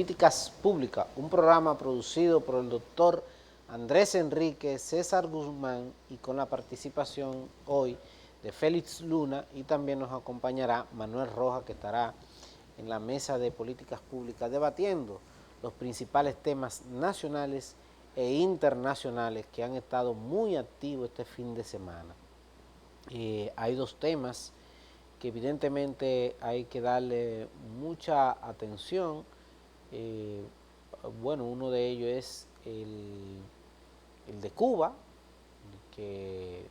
Políticas Públicas, un programa producido por el doctor Andrés Enrique, César Guzmán y con la participación hoy de Félix Luna, y también nos acompañará Manuel Rojas, que estará en la mesa de políticas públicas debatiendo los principales temas nacionales e internacionales que han estado muy activos este fin de semana. Hay dos temas que evidentemente hay que darle mucha atención. Eh, bueno, uno de ellos es el de Cuba, que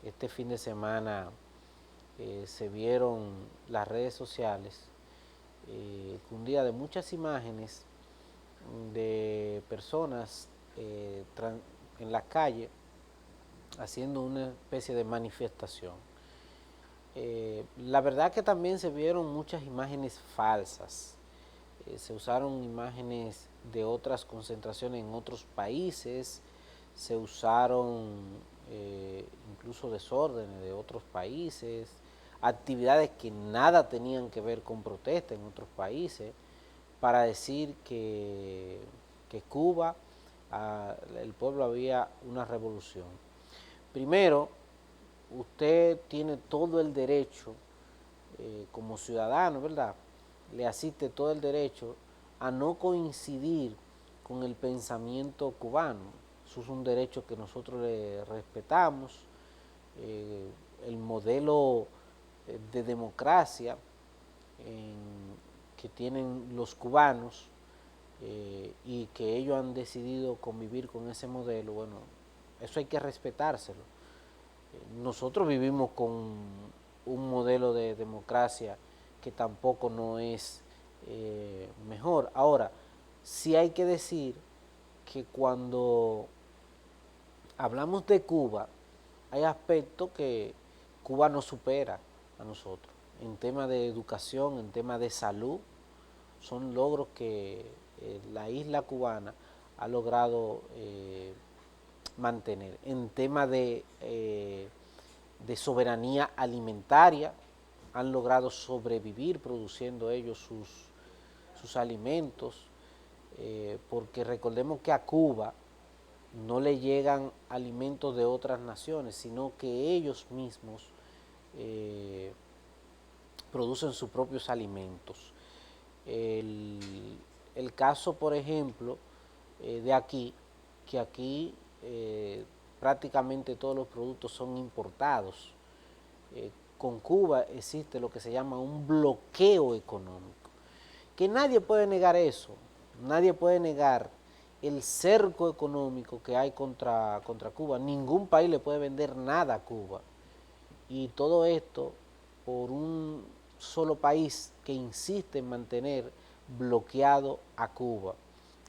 este fin de semana se vieron las redes sociales, un día de muchas imágenes de personas en la calle haciendo una especie de manifestación. La verdad que también se vieron muchas imágenes falsas. Se usaron imágenes de otras concentraciones en otros países, se usaron incluso desórdenes de otros países, actividades que nada tenían que ver con protesta en otros países, para decir que Cuba, el pueblo había una revolución. Primero, usted tiene todo el derecho, como ciudadano, ¿verdad? Le asiste todo el derecho a no coincidir con el pensamiento cubano. Eso es un derecho que nosotros le respetamos. El modelo de democracia que tienen los cubanos y que ellos han decidido convivir con ese modelo, bueno, eso hay que respetárselo. Nosotros vivimos con un modelo de democracia que tampoco no es mejor. Ahora, sí hay que decir que cuando hablamos de Cuba, hay aspectos que Cuba nos supera a nosotros. En tema de educación, en tema de salud, son logros que la isla cubana ha logrado mantener. En tema de soberanía alimentaria, han logrado sobrevivir produciendo ellos sus alimentos, porque recordemos que a Cuba no le llegan alimentos de otras naciones, sino que ellos mismos producen sus propios alimentos. El caso, por ejemplo, de aquí, que aquí prácticamente todos los productos son importados. Con Cuba existe lo que se llama un bloqueo económico, que nadie puede negar eso, nadie puede negar el cerco económico que hay contra Cuba. Ningún país le puede vender nada a Cuba, y todo esto por un solo país que insiste en mantener bloqueado a Cuba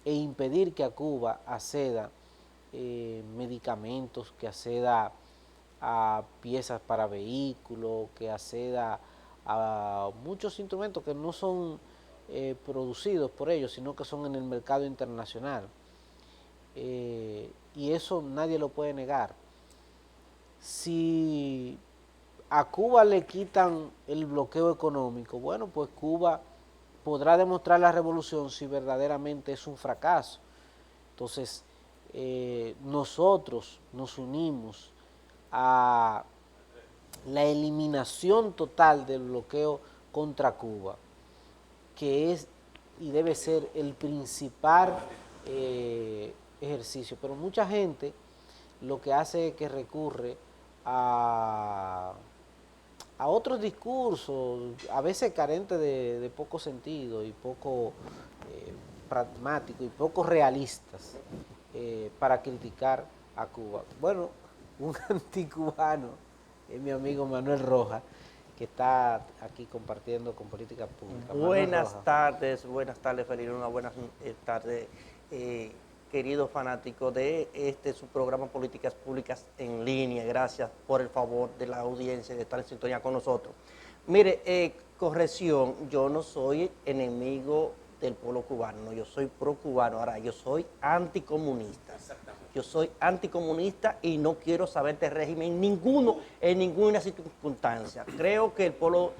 e impedir que a Cuba acceda medicamentos, que acceda a piezas para vehículos, que acceda a muchos instrumentos que no son producidos por ellos, sino que son en el mercado internacional. Y eso nadie lo puede negar. Si a Cuba le quitan el bloqueo económico, bueno, pues Cuba podrá demostrar la revolución si verdaderamente es un fracaso. Entonces, nosotros nos unimos a la eliminación total del bloqueo contra Cuba, que es y debe ser el principal ejercicio. Pero mucha gente lo que hace es que recurre a otros discursos, a veces carentes de poco sentido y poco pragmático y poco realistas, para criticar a Cuba. Bueno, un anticubano es mi amigo Manuel Rojas, que está aquí compartiendo con Política Pública. Buenas tardes, Felipe, una buena tarde, querido fanático de su programa Políticas Públicas en Línea. Gracias por el favor de la audiencia de estar en sintonía con nosotros. Mire, corrección, yo no soy enemigo del pueblo cubano, no, yo soy pro cubano, ahora yo soy anticomunista. Yo soy anticomunista y no quiero saber de régimen ninguno en ninguna circunstancia. Creo que el pueblo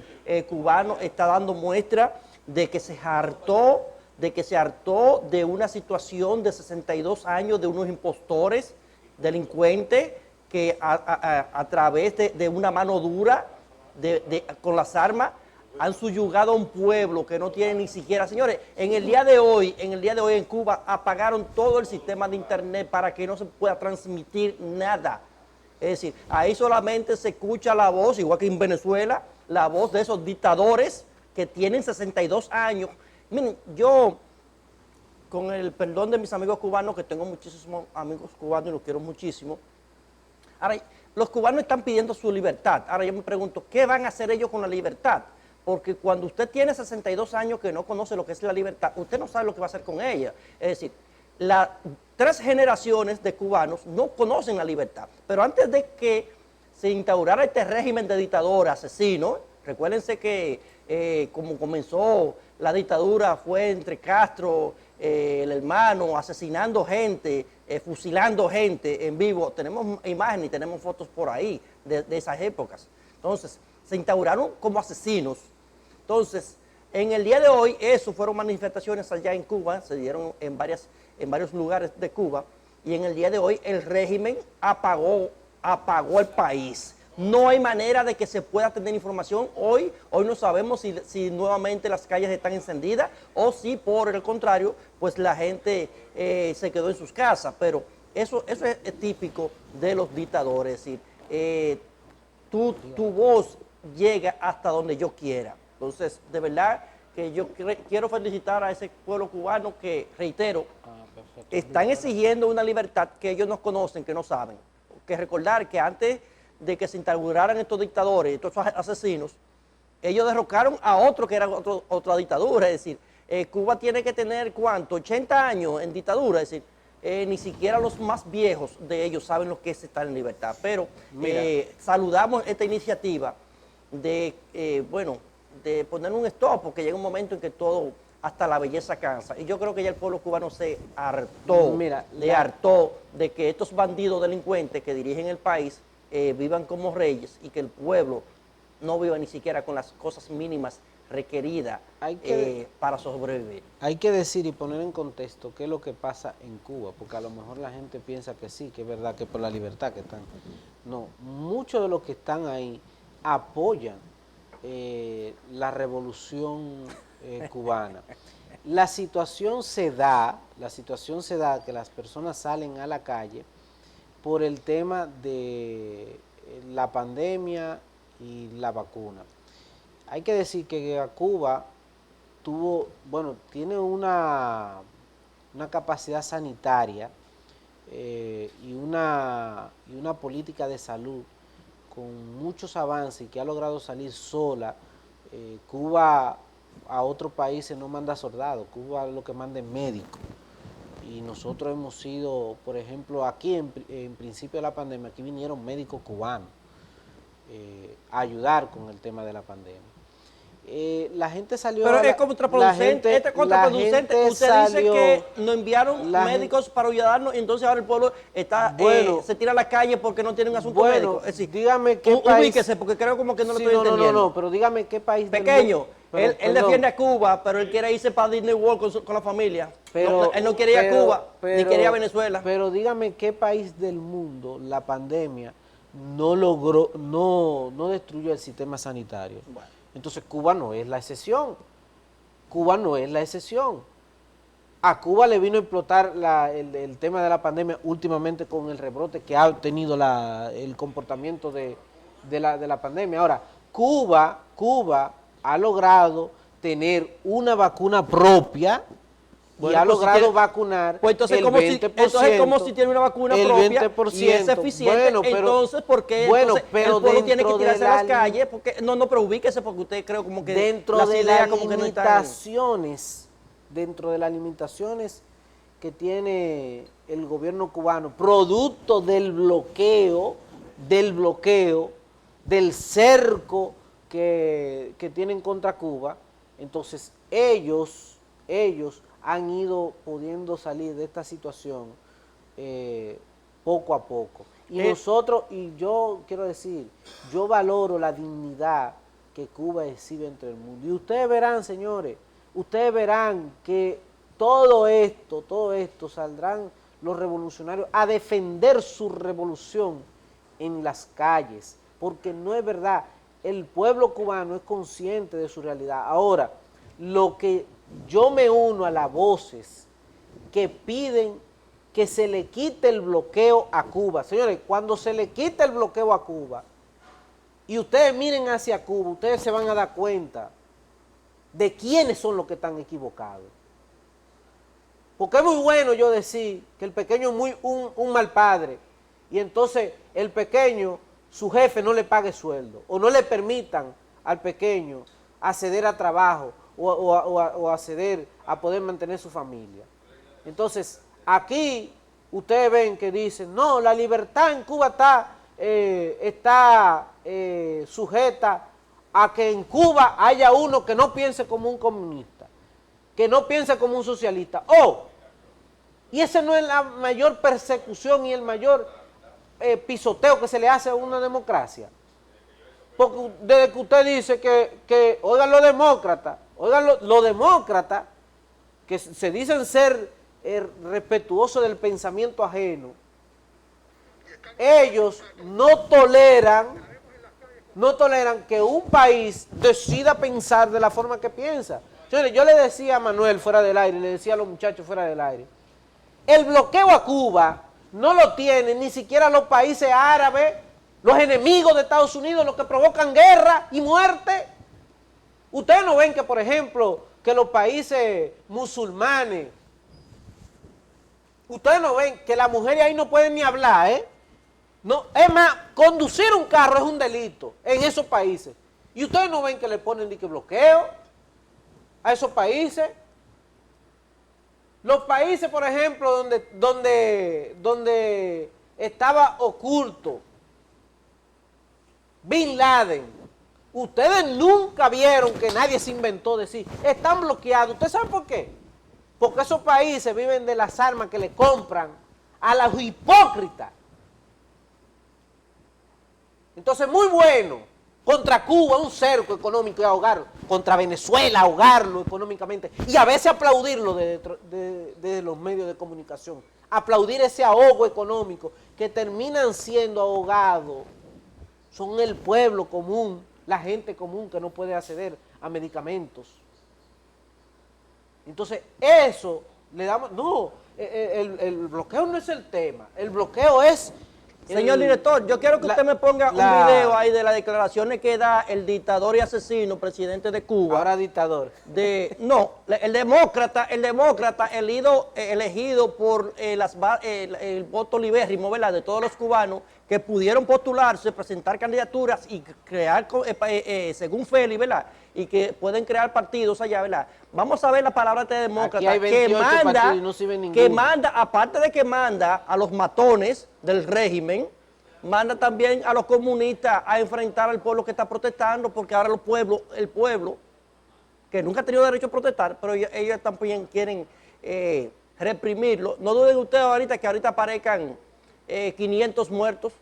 cubano está dando muestra de que se hartó de que se hartó de una situación de 62 años de unos impostores, delincuentes, que a través de una mano dura, con las armas, han subyugado a un pueblo que no tiene ni siquiera, señores, en el día de hoy en Cuba apagaron todo el sistema de internet para que no se pueda transmitir nada. Es decir, ahí solamente se escucha la voz, igual que en Venezuela, la voz de esos dictadores que tienen 62 años. Miren, yo, con el perdón de mis amigos cubanos, que tengo muchísimos amigos cubanos y los quiero muchísimo, ahora, los cubanos están pidiendo su libertad. Ahora yo me pregunto, ¿qué van a hacer ellos con la libertad? Porque cuando usted tiene 62 años que no conoce lo que es la libertad, usted no sabe lo que va a hacer con ella. Es decir, las 3 generaciones de cubanos no conocen la libertad. Pero antes de que se instaurara este régimen de dictador asesino, recuérdense que como comenzó la dictadura fue entre Castro, el hermano, asesinando gente, fusilando gente en vivo. Tenemos imágenes y tenemos fotos por ahí de esas épocas. Entonces, se instauraron como asesinos. Entonces, en el día de hoy, eso fueron manifestaciones allá en Cuba, se dieron en varios lugares de Cuba, y en el día de hoy el régimen apagó el país. No hay manera de que se pueda tener información. Hoy no sabemos si nuevamente las calles están encendidas o si por el contrario, pues la gente se quedó en sus casas. Pero eso es típico de los dictadores. Es decir, tu voz llega hasta donde yo quiera. Entonces, de verdad que yo quiero felicitar a ese pueblo cubano que, reitero, están exigiendo una libertad que ellos no conocen, que no saben. Que recordar que antes de que se inauguraran estos dictadores, estos asesinos, ellos derrocaron a otro que era otra dictadura. Es decir, Cuba tiene que tener, ¿cuánto? 80 años en dictadura. Es decir, ni siquiera los más viejos de ellos saben lo que es estar en libertad. Pero saludamos esta iniciativa de, de poner un stop, porque llega un momento en que todo, hasta la belleza cansa. Y yo creo que ya el pueblo cubano se hartó, hartó de que estos bandidos delincuentes que dirigen el país vivan como reyes y que el pueblo no viva ni siquiera con las cosas mínimas requeridas para sobrevivir. Hay que decir y poner en contexto qué es lo que pasa en Cuba, porque a lo mejor la gente piensa que sí, que es verdad que por la libertad que están. No, muchos de los que están ahí apoyan la revolución cubana. La situación se da que las personas salen a la calle por el tema de la pandemia y la vacuna. Hay que decir que Cuba tiene una capacidad sanitaria y una política de salud con muchos avances y que ha logrado salir sola. Cuba a otros países no manda soldados, Cuba lo que manda es médicos. Y nosotros hemos sido, por ejemplo, aquí en principio de la pandemia, aquí vinieron médicos cubanos a ayudar con el tema de la pandemia. La gente salió... Pero es contraproducente, Usted dice que nos enviaron médicos para ayudarnos y entonces ahora el pueblo está se tira a la calle porque no tiene un asunto médico. Es decir, dígame qué país... Ubíquese, porque creo como que no lo estoy entendiendo. No, pero dígame qué país... Pequeño, él defiende a Cuba, pero él quiere irse para Disney World con la familia. Él no quiere ir a Cuba, ni quiere ir a Venezuela. Pero dígame qué país del mundo la pandemia no logró, no destruyó el sistema sanitario. Bueno. Entonces Cuba no es la excepción. Cuba no es la excepción. A Cuba le vino a explotar el tema de la pandemia últimamente con el rebrote que ha tenido el comportamiento de la pandemia. Ahora, Cuba ha logrado tener una vacuna propia y ha logrado vacunar pues entonces, el 20%. Entonces, como si tiene una vacuna propia 20%, y es eficiente, entonces, ¿por qué el pueblo tiene que tirarse a las calles? Porque, pero ubíquese, porque usted creo como que dentro de las limitaciones que tiene el gobierno cubano, producto del bloqueo, del cerco que tienen contra Cuba, entonces ellos han ido pudiendo salir de esta situación poco a poco. Y nosotros, y yo quiero decir, yo valoro la dignidad que Cuba exhibe entre el mundo. Y ustedes verán, señores, ustedes verán que todo esto saldrán los revolucionarios a defender su revolución en las calles, porque no es verdad, el pueblo cubano es consciente de su realidad. Ahora, lo que yo me uno a las voces que piden que se le quite el bloqueo a Cuba. Señores, cuando se le quite el bloqueo a Cuba, y ustedes miren hacia Cuba, ustedes se van a dar cuenta de quiénes son los que están equivocados. Porque es muy bueno yo decir que el pequeño es un mal padre, y entonces el pequeño, su jefe no le pague sueldo, o no le permitan al pequeño acceder a trabajo, o acceder a poder mantener su familia. Entonces, aquí ustedes ven que dicen, no, la libertad en Cuba está sujeta a que en Cuba haya uno que no piense como un comunista, que no piense como un socialista. Y esa no es la mayor persecución y el mayor pisoteo que se le hace a una democracia. Porque desde que usted dice que oigan los demócratas, que se dicen ser respetuosos del pensamiento ajeno, ellos no toleran que un país decida pensar de la forma que piensa. Yo le decía a Manuel fuera del aire, le decía a los muchachos fuera del aire, el bloqueo a Cuba no lo tienen ni siquiera los países árabes, los enemigos de Estados Unidos, los que provocan guerra y muerte. Ustedes no ven que, por ejemplo, que los países musulmanes, ustedes no ven que las mujeres ahí no pueden ni hablar, ¿eh? No, es más, conducir un carro es un delito en esos países. Y ustedes no ven que le ponen de que bloqueo a esos países. Los países, por ejemplo, donde estaba oculto Bin Laden, ustedes nunca vieron que nadie se inventó decir, están bloqueados. ¿Ustedes saben por qué? Porque esos países viven de las armas que le compran a los hipócritas. Entonces, muy bueno contra Cuba, un cerco económico y ahogarlo, contra Venezuela, ahogarlo económicamente, y a veces aplaudirlo desde los medios de comunicación, aplaudir ese ahogo económico, que terminan siendo ahogados, son el pueblo común, la gente común que no puede acceder a medicamentos. Entonces, eso le damos, no, el bloqueo no es el tema, el bloqueo es... Señor director, yo quiero que usted me ponga un video ahí de las declaraciones que da el dictador y asesino, presidente de Cuba. Ahora dictador. El demócrata elegido por el voto libérrimo, ¿verdad?, de todos los cubanos que pudieron postularse, presentar candidaturas y crear, según Félix, ¿verdad?, y que pueden crear partidos allá, ¿verdad? Vamos a ver la palabra de demócrata que manda, aparte de que manda a los matones del régimen, manda también a los comunistas a enfrentar al pueblo que está protestando, porque ahora el pueblo, que nunca ha tenido derecho a protestar, pero ellos también quieren reprimirlo. No duden ustedes ahorita que ahorita aparezcan 500 muertos.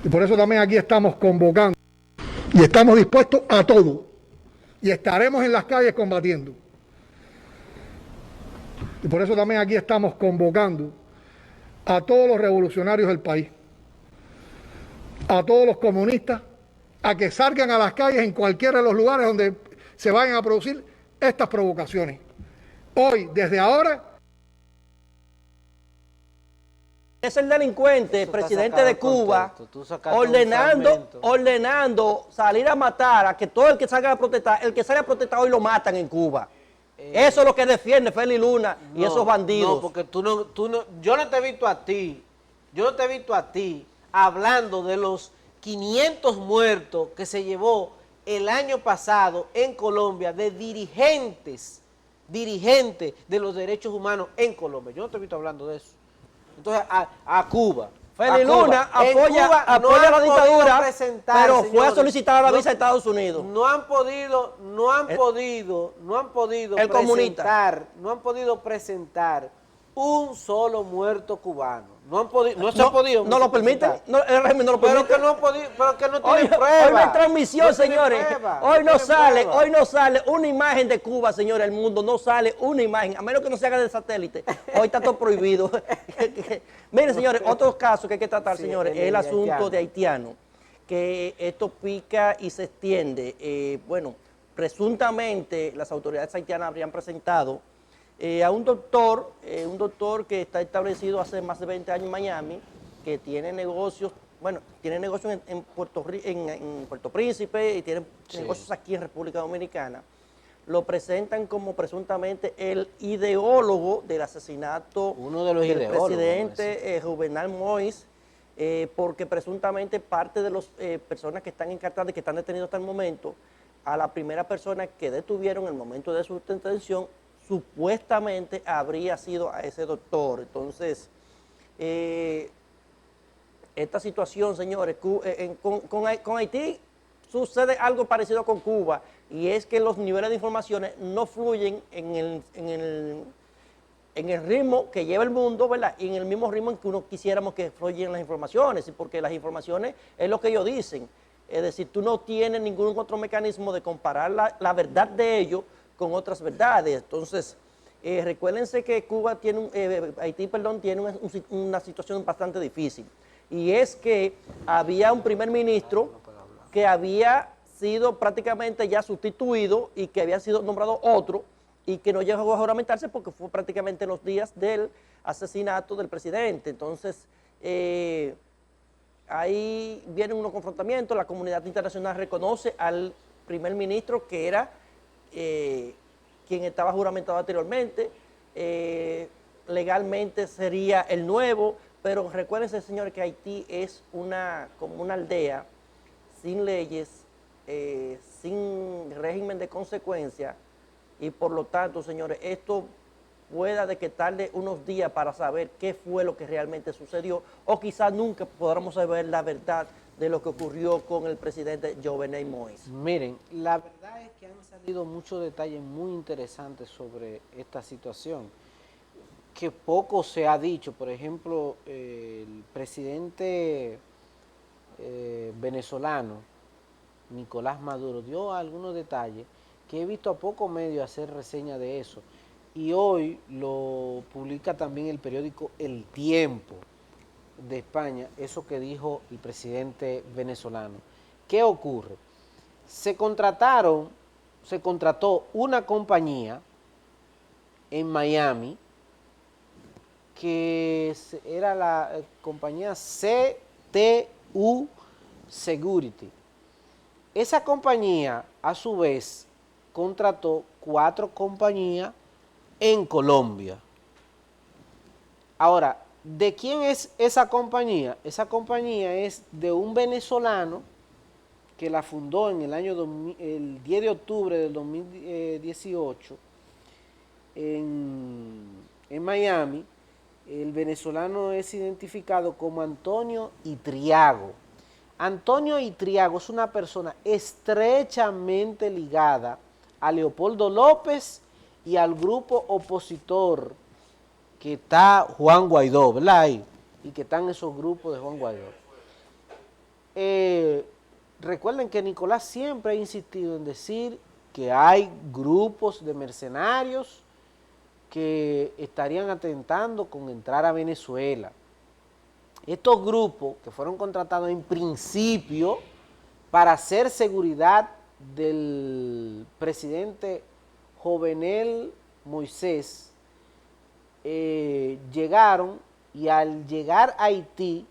Y por eso también aquí estamos convocando y estamos dispuestos a todo y estaremos en las calles combatiendo. Y por eso también aquí estamos convocando a todos los revolucionarios del país, a todos los comunistas, a que salgan a las calles en cualquiera de los lugares donde se vayan a producir estas provocaciones. Hoy, desde ahora... Es el delincuente, presidente de Cuba, ordenando salir a matar a que todo el que salga a protestar, hoy lo matan en Cuba. Eso es lo que defiende Félix Luna y esos bandidos. No, porque yo no te he visto a ti, hablando de los 500 muertos que se llevó el año pasado en Colombia de dirigentes de los derechos humanos en Colombia. Yo no te he visto hablando de eso. Entonces, a Cuba. Félix Luna apoya la dictadura, pero fue a solicitar la visa a Estados Unidos. No han podido presentar un solo muerto cubano. No se ha podido. No lo permiten, el régimen no lo permite. Pero que no ha podido, pero que no tiene prueba. Hoy no hay transmisión, no señores. Prueba, hoy no sale, prueba. hoy no sale una imagen de Cuba, señores, el mundo no sale una imagen, a menos que no se haga de satélite. Hoy está todo prohibido. Miren, señores, otro caso que hay que tratar, señores, es el asunto de haitiano, que esto pica y se extiende. Bueno, presuntamente las autoridades haitianas habrían presentado a un doctor que está establecido hace más de 20 años en Miami, que tiene negocios, en Puerto Príncipe y tiene negocios aquí en República Dominicana. Lo presentan como presuntamente el ideólogo del asesinato del presidente Juvenal Moïse, porque presuntamente parte de las personas que están encartadas y que están detenidos hasta el momento, a la primera persona que detuvieron en el momento de su detención, supuestamente habría sido a ese doctor. Entonces, esta situación, señores, con Haití sucede algo parecido con Cuba, y es que los niveles de informaciones no fluyen en el ritmo que lleva el mundo, ¿verdad? Y en el mismo ritmo en que uno quisiéramos que fluyan las informaciones, porque las informaciones es lo que ellos dicen. Es decir, tú no tienes ningún otro mecanismo de comparar la verdad de ellos con otras verdades. Entonces, recuérdense que Haití tiene una situación bastante difícil. Y es que había un primer ministro que había sido prácticamente ya sustituido y que había sido nombrado otro y que no llegó a juramentarse porque fue prácticamente en los días del asesinato del presidente. Entonces, ahí vienen unos confrontamientos, la comunidad internacional reconoce al primer ministro que era quien estaba juramentado anteriormente, legalmente sería el nuevo, pero recuérdense, señores, que Haití es como una aldea sin leyes, sin régimen de consecuencia, y por lo tanto, señores, esto pueda de que tarde unos días para saber qué fue lo que realmente sucedió, o quizás nunca podamos saber la verdad de lo que ocurrió con el presidente Jovenel Moïse. Miren, la verdad es que han salido muchos detalles muy interesantes sobre esta situación, que poco se ha dicho. Por ejemplo, el presidente venezolano, Nicolás Maduro, dio algunos detalles que he visto a pocos medios hacer reseña de eso. Y hoy lo publica también el periódico El Tiempo de España, eso que dijo el presidente venezolano. ¿Qué ocurre? Se contrató una compañía en Miami que era la compañía CTU Security. Esa compañía, a su vez, contrató 4 compañías en Colombia. Ahora, ¿de quién es esa compañía? Esa compañía es de un venezolano que la fundó en el 10 de octubre del 2018 en Miami. El venezolano es identificado como Antonio Itriago. Antonio Itriago es una persona estrechamente ligada a Leopoldo López y al grupo opositor que está Juan Guaidó, ¿verdad? Ahí, y que están esos grupos de Juan Guaidó. Recuerden que Nicolás siempre ha insistido en decir que hay grupos de mercenarios que estarían atentando con entrar a Venezuela. Estos grupos que fueron contratados en principio para hacer seguridad del presidente Jovenel Moïse, llegaron, y al llegar a Haití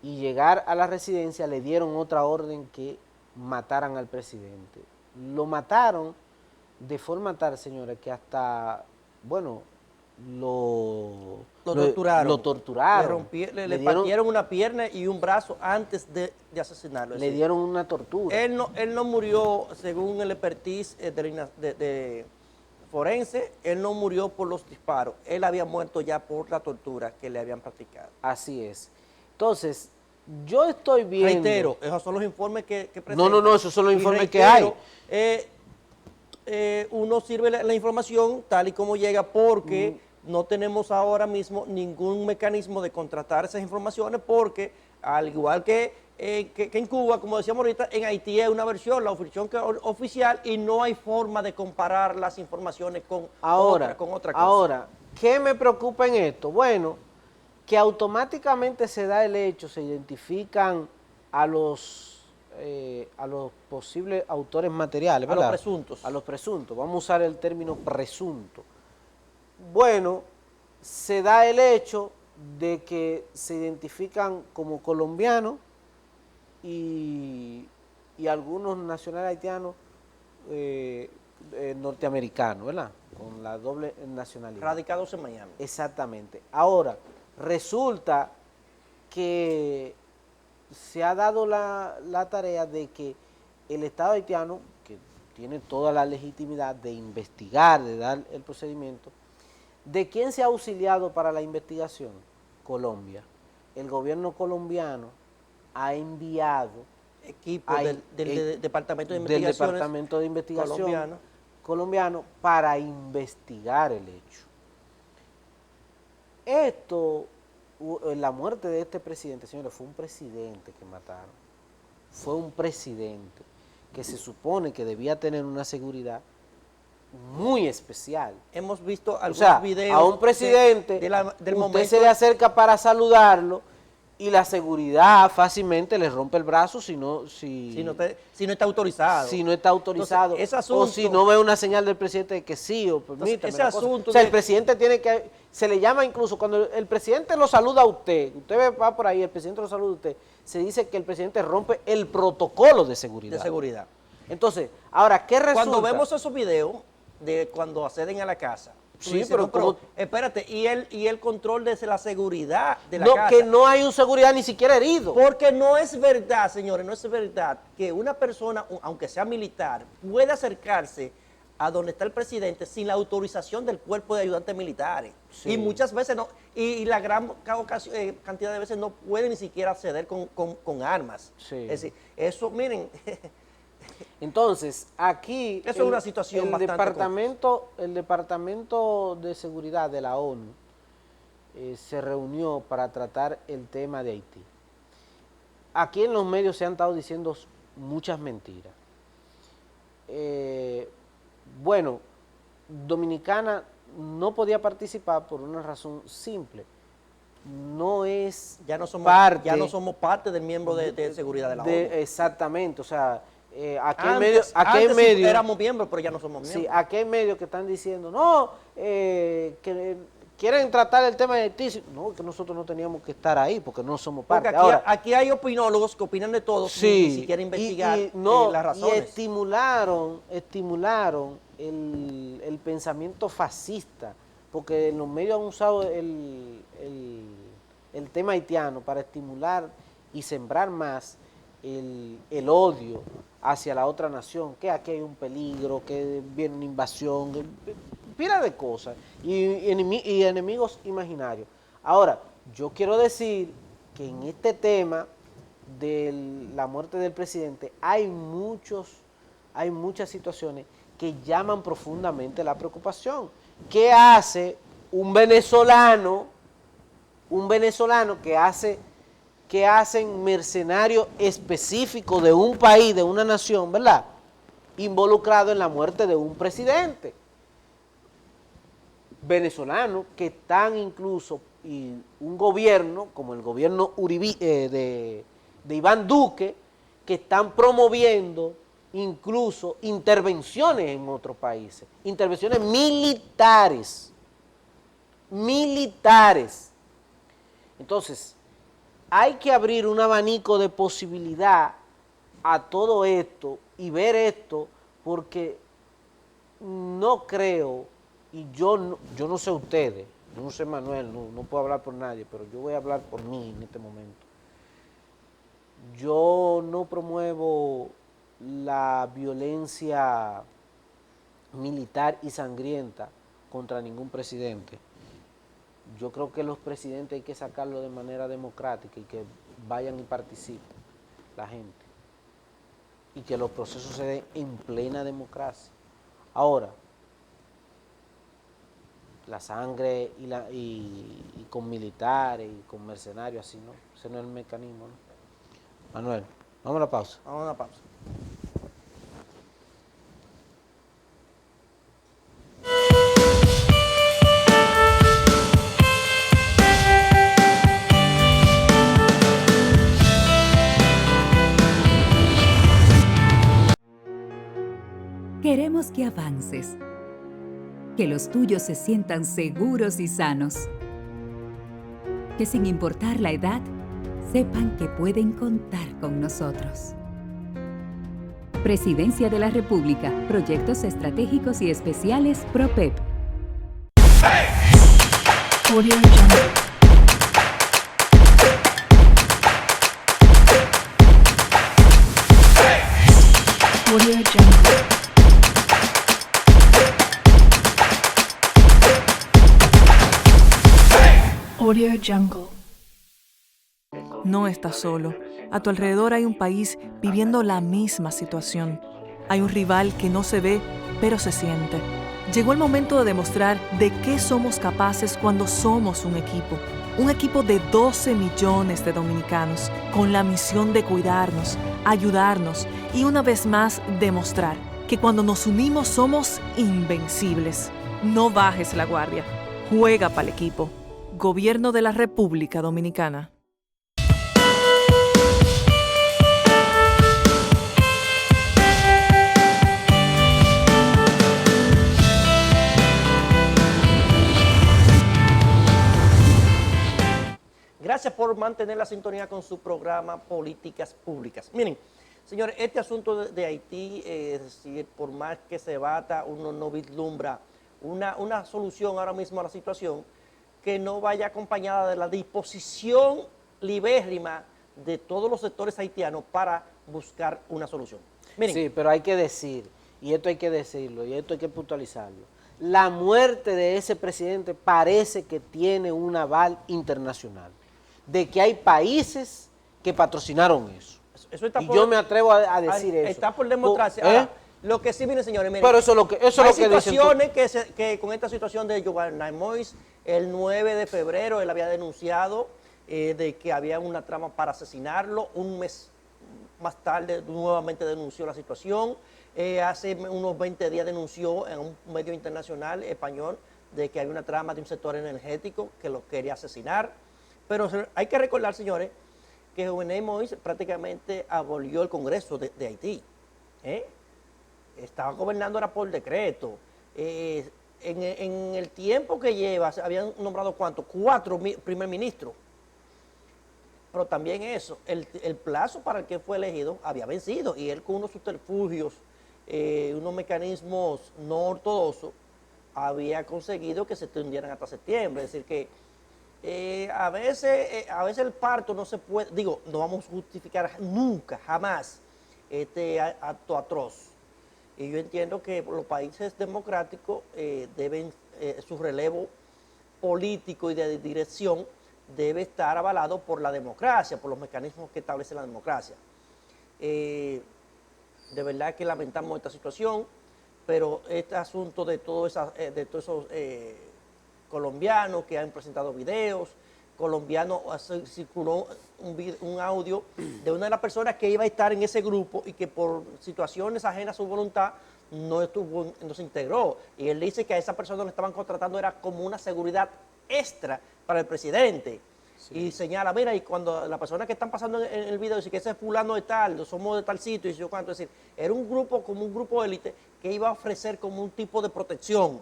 y llegar a la residencia le dieron otra orden que mataran al presidente. Lo mataron de forma tal, señores, que hasta, bueno, lo torturaron. Le partieron una pierna y un brazo antes de asesinarlo. Le dieron una tortura. Él no murió, según el expertise de forense, él no murió por los disparos. Él había muerto ya por la tortura que le habían practicado. Así es. Entonces, yo estoy viendo... Reitero, esos son los informes que presentan. No, esos son los informes que hay. Uno sirve la información tal y como llega porque no tenemos ahora mismo ningún mecanismo de contratar esas informaciones porque, al igual que en Cuba, como decíamos ahorita, en Haití es una versión, la versión oficial, y no hay forma de comparar las informaciones con otra cosa. Ahora, ¿qué me preocupa en esto? Bueno, que automáticamente se da el hecho, se identifican a los posibles autores materiales, ¿verdad? A los presuntos. A los presuntos, vamos a usar el término presunto. Bueno, se da el hecho de que se identifican como colombianos y algunos nacionales haitianos norteamericanos, ¿verdad? Con la doble nacionalidad. Radicados en Miami. Exactamente. Ahora, resulta que se ha dado la tarea de que el Estado haitiano, que tiene toda la legitimidad de investigar, de dar el procedimiento, ¿de quién se ha auxiliado para la investigación? Colombia. El gobierno colombiano ha enviado equipo del Departamento de Investigación colombiano para investigar el hecho. Esto, la muerte de este presidente, señores, fue un presidente que mataron. Fue un presidente que se supone que debía tener una seguridad muy especial. Hemos visto algunos videos a un presidente del momento, usted se le acerca para saludarlo y la seguridad fácilmente le rompe el brazo si no está autorizado. Si no está autorizado. Entonces, ese asunto, o si no ve una señal del presidente de que sí, o permítame. Ese asunto o sea, el presidente tiene que, se le llama incluso, cuando el presidente lo saluda a usted va por ahí, el presidente lo saluda a usted, se dice que el presidente rompe el protocolo de seguridad. Entonces, ahora, ¿qué resulta? Cuando vemos esos videos de cuando acceden a la casa, sí, dices, pero, no, pero espérate, y el control de la seguridad de la no, casa. que no hay un seguridad ni siquiera herido. Porque no es verdad, señores, no es verdad que una persona, aunque sea militar, pueda acercarse a donde está el presidente sin la autorización del cuerpo de ayudantes militares. Sí. Y muchas veces no, y la gran cantidad de veces no puede ni siquiera acceder con armas. Sí. Es decir, eso, miren... Entonces, aquí eso es una situación el Departamento de Seguridad de la ONU se reunió para tratar el tema de Haití. Aquí en los medios se han estado diciendo muchas mentiras. Bueno, Dominicana no podía participar por una razón simple. Ya no somos parte del miembro de seguridad de la ONU. Exactamente, o sea... aquí en medio éramos miembros, pero ya no somos miembros. Sí, aquí hay medios que están diciendo, no, que quieren tratar el tema de Haití. No, que nosotros no teníamos que estar ahí porque no somos parte. Porque aquí hay opinólogos que opinan de todo sin ni siquiera investigar las razones. Y estimularon el pensamiento fascista, porque en los medios han usado el tema haitiano para estimular y sembrar más el odio hacia la otra nación, que aquí hay un peligro, que viene una invasión, pila de cosas, y enemigos imaginarios. Ahora, yo quiero decir que en este tema de la muerte del presidente hay muchas situaciones que llaman profundamente la preocupación. ¿Qué hace un venezolano que hacen mercenarios específicos de un país, de una nación, ¿verdad?, involucrado en la muerte de un presidente venezolano, que están incluso, y un gobierno, como el gobierno de Iván Duque, que están promoviendo incluso intervenciones en otros países, intervenciones militares. Entonces, hay que abrir un abanico de posibilidad a todo esto y ver esto, porque no creo, y yo no sé ustedes, yo no sé Manuel, no puedo hablar por nadie, pero yo voy a hablar por mí en este momento. Yo no promuevo la violencia militar y sangrienta contra ningún presidente. Yo creo que los presidentes hay que sacarlos de manera democrática y que vayan y participen la gente. Y que los procesos se den en plena democracia. Ahora, la sangre y con militares y con mercenarios, así, ¿no? Ese no es el mecanismo, ¿no? Manuel, vamos a la pausa. Vamos a una pausa. Queremos que avances, que los tuyos se sientan seguros y sanos, que sin importar la edad, sepan que pueden contar con nosotros. Presidencia de la República, Proyectos Estratégicos y Especiales PROPEP. Audio Jungle. Audio Jungle. Audio Jungle. No estás solo. A tu alrededor hay un país viviendo la misma situación. Hay un rival que no se ve, pero se siente. Llegó el momento de demostrar de qué somos capaces cuando somos un equipo. Un equipo de 12 millones de dominicanos, con la misión de cuidarnos, ayudarnos y una vez más demostrar que cuando nos unimos somos invencibles. No bajes la guardia. Juega para el equipo. Gobierno de la República Dominicana. Gracias por mantener la sintonía con su programa Políticas Públicas. Miren, señores, este asunto de Haití, es decir, por más que se bata, uno no vislumbra una solución ahora mismo a la situación que no vaya acompañada de la disposición libérrima de todos los sectores haitianos para buscar una solución. Miren, Sí, pero hay que decir, y esto hay que decirlo, y esto hay que puntualizarlo, la muerte de ese presidente parece que tiene un aval internacional, de que hay países que patrocinaron eso. eso está Y yo me atrevo a decir eso. Está por demostrarse. ¿Eh? Ahora, lo que sí, miren, señores, miren, Pero eso es lo que, eso hay es lo que dicen. situaciones que con esta situación de Jovenel Moïse, el 9 de febrero él había denunciado de que había una trama para asesinarlo. Un mes más tarde nuevamente denunció la situación. Hace unos 20 días denunció en un medio internacional español de que había una trama de un sector energético que lo quería asesinar. Pero hay que recordar, señores, que Jovenel Moïse prácticamente abolió el Congreso de Haití. Estaba gobernando ahora por decreto. En el tiempo que lleva, habían nombrado ¿cuánto? 4 primer ministros. Pero también eso, el plazo para el que fue elegido había vencido y él con unos subterfugios, unos mecanismos no ortodoxos, había conseguido que se extendieran hasta septiembre. Es decir que a veces el parto no se puede, no vamos a justificar nunca, jamás, este acto atroz. Y yo entiendo que los países democráticos deben, su relevo político y de dirección debe estar avalado por la democracia, por los mecanismos que establece la democracia. De verdad que lamentamos esta situación, pero este asunto de todos esos colombianos que han presentado videos, colombiano, circuló un audio de una de las personas que iba a estar en ese grupo y que por situaciones ajenas a su voluntad no se integró. Y él dice que a esa persona que estaban contratando era como una seguridad extra para el presidente. Sí. Y señala, mira, y cuando la persona que están pasando en el video dice que ese fulano de tal, somos de tal sitio, y yo cuánto, es decir, era un grupo como un grupo élite que iba a ofrecer como un tipo de protección.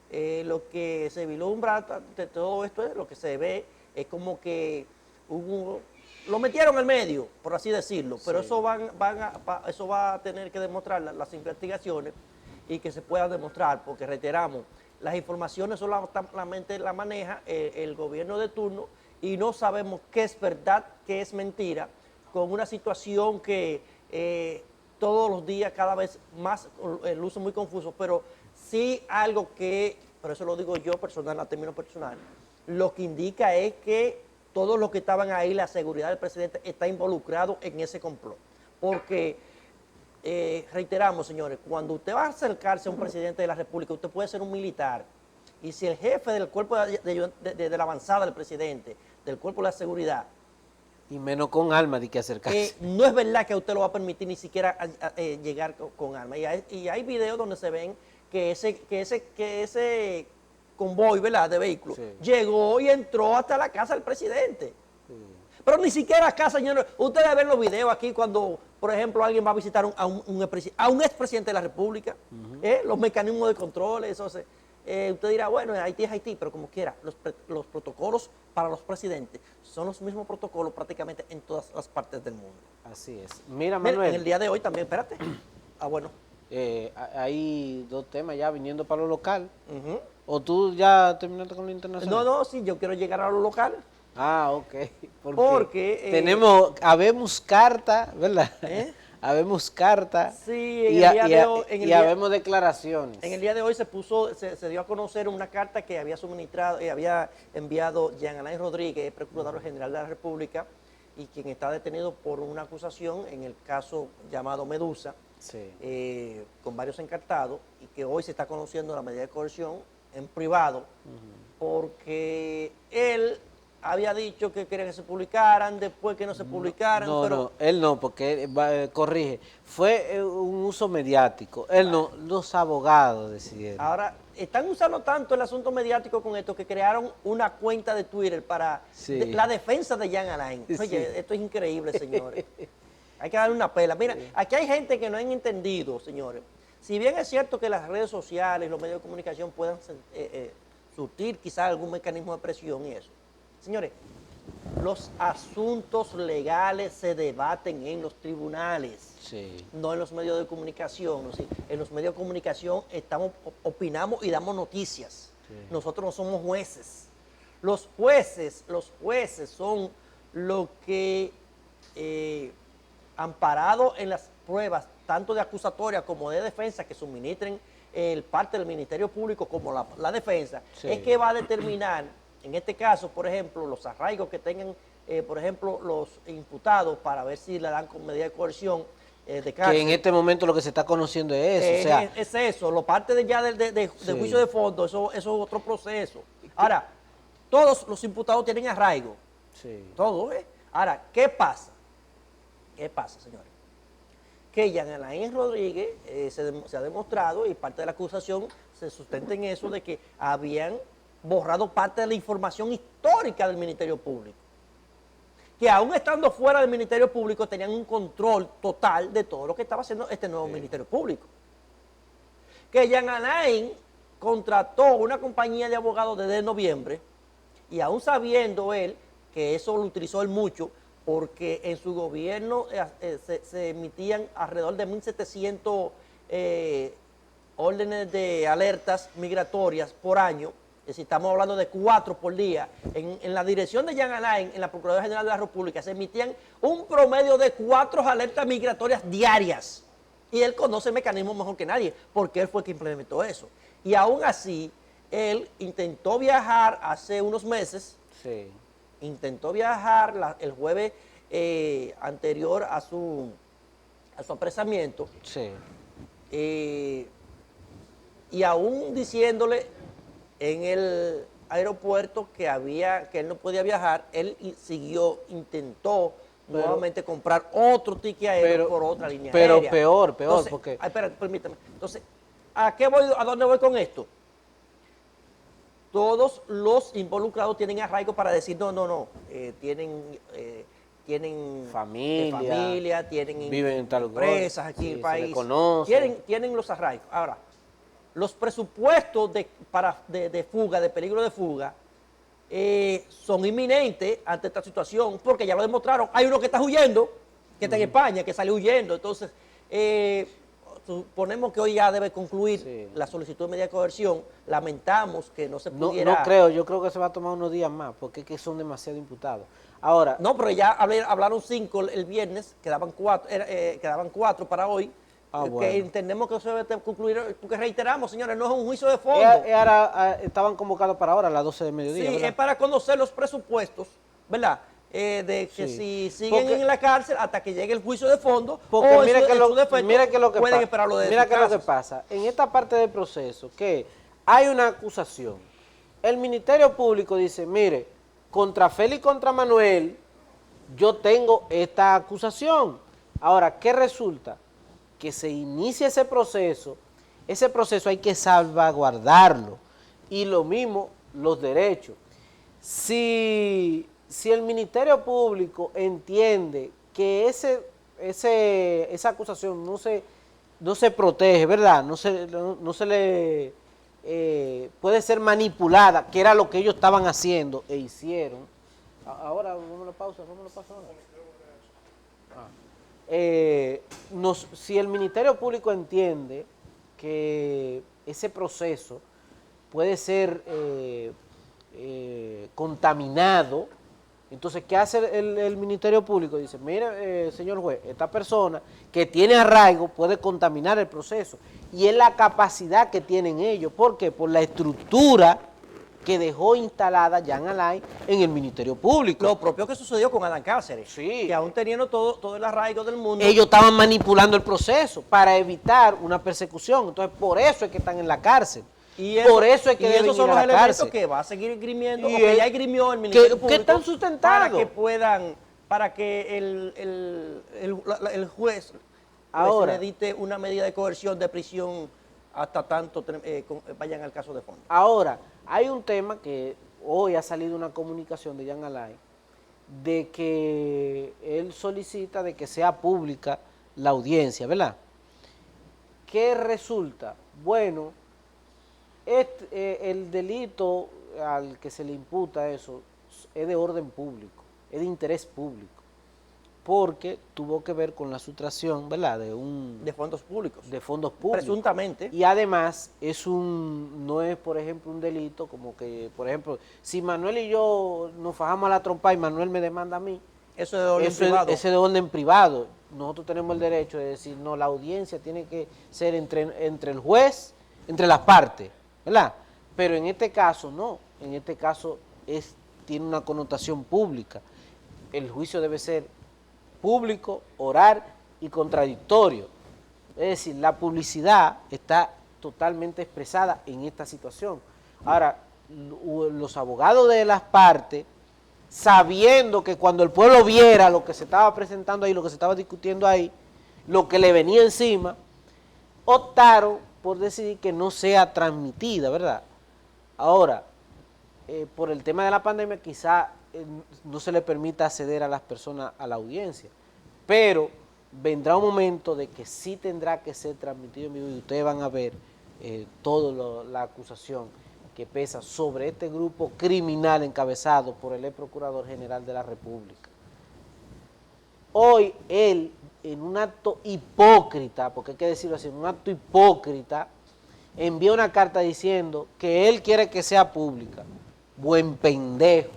Lo que se vislumbra de todo esto es lo que se ve es como que lo metieron al medio, por así decirlo, pero sí. Eso va a tener que demostrar las investigaciones y que se pueda demostrar, porque reiteramos, las informaciones solamente las maneja el gobierno de turno y no sabemos qué es verdad, qué es mentira, con una situación que todos los días cada vez más luce muy confuso, pero sí algo que, por eso lo digo yo personal, a término personal, lo que indica es que todos los que estaban ahí, la seguridad del presidente está involucrado en ese complot. Porque, reiteramos, señores, cuando usted va a acercarse a un presidente de la República, usted puede ser un militar Y si el jefe del cuerpo de la avanzada del presidente, del cuerpo de la seguridad, Y menos con alma de que acercarse. no es verdad que a usted lo va a permitir ni siquiera llegar con armas. Y hay videos donde se ven que ese convoy, ¿verdad?, de vehículos, Sí. llegó y entró hasta la casa del presidente. Pero ni siquiera acá, señores, ustedes ven los videos aquí cuando, por ejemplo, alguien va a visitar a un expresidente de la República, los mecanismos de control, eso usted dirá, bueno, Haití es Haití, pero como quiera, los protocolos para los presidentes son los mismos protocolos prácticamente en todas las partes del mundo. Así es. Mira, Mira, Manuel, en el día de hoy también, espérate. Bueno. hay dos temas ya viniendo para lo local. Ujú. ¿O tú ya terminaste con lo internacional? No, sí, yo quiero llegar a lo local. Ah, ok. Porque, habemos carta, ¿verdad? ¿Eh? Habemos carta Sí, en el día de hoy- en el y día- habemos declaraciones. En el día de hoy se dio a conocer una carta que había había enviado Jean Alain Rodríguez, Procurador General de la República, y quien está detenido por una acusación en el caso llamado Medusa, Sí. con varios encartados, y que hoy se está conociendo la medida de coerción en privado, porque él había dicho que quería que se publicaran, después que no se publicaran, No, pero no, él no, porque corrige, fue un uso mediático. Él no, los abogados decidieron. ahora están usando tanto el asunto mediático con esto que crearon una cuenta de Twitter para Sí. la defensa de Jean Alain. Oye, Sí. esto es increíble, señores. Hay que darle una pela. Mira, aquí hay gente que no han entendido, señores. Si bien es cierto que las redes sociales, los medios de comunicación puedan surtir quizás algún mecanismo de presión y eso. Señores, los asuntos legales se debaten en los tribunales. Sí. No en los medios de comunicación. ¿Sí? En los medios de comunicación opinamos y damos noticias. Sí. Nosotros no somos jueces. Los jueces son los que, amparado en las pruebas, tanto de acusatoria como de defensa, que suministren el parte del Ministerio Público como la defensa, Sí. es que va a determinar, en este caso, por ejemplo, los arraigos que tengan, por ejemplo, los imputados, para ver si le dan con medida de coerción de cárcel. Que en este momento lo que se está conociendo es eso. O sea, Es eso, lo parte del Sí. juicio de fondo, eso es otro proceso. Ahora, todos los imputados tienen arraigo, sí. todo, ¿eh? Ahora, ¿qué pasa? ¿Qué pasa, señores? Que Jean Alain Rodríguez se ha demostrado, y parte de la acusación se sustenta en eso, de que habían borrado parte de la información histórica del Ministerio Público. Que aún estando fuera del Ministerio Público tenían un control total de todo lo que estaba haciendo este nuevo Ministerio Público. Que Jean Alain contrató una compañía de abogados desde noviembre, y aún sabiendo él que eso lo utilizó él mucho, porque en su gobierno se emitían alrededor de 1.700 órdenes de alertas migratorias por año. Es decir, estamos hablando de 4 por día. En la dirección de Jean Alain, en la Procuraduría General de la República, se emitían un promedio de 4 alertas migratorias diarias. Y él conoce el mecanismo mejor que nadie, porque él fue el que implementó eso. Y aún así, él intentó viajar hace unos meses, Sí. intentó viajar el jueves anterior a su apresamiento, Sí. y aún diciéndole en el aeropuerto que él no podía viajar, él intentó nuevamente comprar otro ticket aéreo por otra línea pero aérea. peor, Entonces, porque... espérate, permítame. Entonces, ¿a dónde voy con esto? Todos los involucrados tienen arraigo para decir, no, tienen Familia, tienen viven en tal lugar, empresas aquí sí, en el se país. le conoce. Tienen los arraigos. Ahora, los presupuestos de fuga, de peligro de fuga, son inminentes ante esta situación, porque ya lo demostraron. Hay uno que está huyendo, que está en España, que salió huyendo. Entonces, suponemos que hoy ya debe concluir Sí. la solicitud de medida de coerción. Lamentamos que no se No, pudiera... no creo, yo creo que se va a tomar unos días más, porque es que son demasiado imputados. Ahora, No, pero ya hablaron 5 el viernes, quedaban 4 para hoy. Bueno. Que entendemos que eso debe concluir, porque reiteramos, señores, no es un juicio de fondo. ahora estaban convocados para ahora, a las 12 del mediodía, Sí, ¿verdad? es para conocer los presupuestos, ¿verdad? De que Sí. si siguen Porque- en la cárcel hasta que llegue el juicio de fondo, Porque o mira en que su defecto, mira que lo que pueden pasa. esperar lo de Mira sus que lo que casas. pasa. En esta parte del proceso, que hay una acusación, el Ministerio Público dice, mire, contra Félix y contra Manuel, yo tengo esta acusación. Ahora, ¿qué resulta? Que se inicia ese proceso hay que salvaguardarlo. Y lo mismo, los derechos. Si el Ministerio Público entiende que esa acusación no se protege, ¿verdad? No se le puede ser manipulada, que era lo que ellos estaban haciendo e hicieron. Ahora, vamos a la pausa ahora. Si el Ministerio Público entiende que ese proceso puede ser contaminado, entonces, ¿qué hace el Ministerio Público? Dice, mire, señor juez, esta persona que tiene arraigo puede contaminar el proceso. Y es la capacidad que tienen ellos. ¿Por qué? Por la estructura que dejó instalada Jean Alain en el Ministerio Público. Lo propio que sucedió con Adán Cáceres. Sí. Que aún teniendo todo el arraigo del mundo. Ellos estaban manipulando el proceso para evitar una persecución. Entonces, por eso es que están en la cárcel. Por eso es que deben esos son ir a los la elementos cárcel. Que va a seguir esgrimiendo, Y o que el- ya esgrimió el Ministerio Público. ¿Qué están sustentados? Para que el juez Ahora, le dicte una medida de coerción de prisión hasta tanto vayan al caso de fondo. Ahora, hay un tema que hoy ha salido una comunicación de Jean Alain de que él solicita de que sea pública la audiencia, ¿verdad? ¿Qué resulta? Bueno, el delito al que se le imputa eso es de orden público, es de interés público, porque tuvo que ver con la sustracción, ¿verdad?, De fondos públicos. de fondos públicos. Presuntamente. Y además no es, por ejemplo, un delito como que, por ejemplo, si Manuel y yo nos fajamos a la trompa y Manuel me demanda a mí, Eso es de orden eso privado. ese es de orden privado. Nosotros tenemos el derecho de decir, no, la audiencia tiene que ser entre el juez, entre las partes, ¿verdad? Pero en este caso no, en este caso tiene una connotación pública. El juicio debe ser público, oral y contradictorio. Es decir, la publicidad está totalmente expresada en esta situación. Ahora, los abogados de las partes, sabiendo que cuando el pueblo viera lo que se estaba presentando ahí, lo que se estaba discutiendo ahí, lo que le venía encima, optaron por decidir que no sea transmitida, ¿verdad? Ahora, por el tema de la pandemia, quizá no se le permita acceder a las personas a la audiencia, pero vendrá un momento de que sí tendrá que ser transmitido en vivo y ustedes van a ver toda la acusación que pesa sobre este grupo criminal encabezado por el ex Procurador General de la República. Hoy él, en un acto hipócrita, porque hay que decirlo así, en un acto hipócrita, envía una carta diciendo que él quiere que sea pública. Buen pendejo.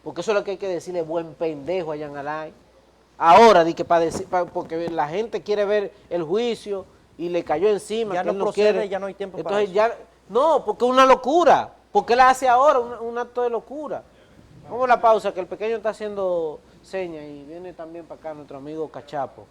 Porque eso es lo que hay que decirle, buen pendejo a Jean Alain. Ahora, porque la gente quiere ver el juicio y le cayó encima. Ya que no él no procede, quiere. ya no hay tiempo para Entonces, eso. ya, no, porque es una locura. Porque él hace ahora un acto de locura. Vamos a la pausa, que el pequeño está haciendo señas y viene también para acá nuestro amigo Cachapo.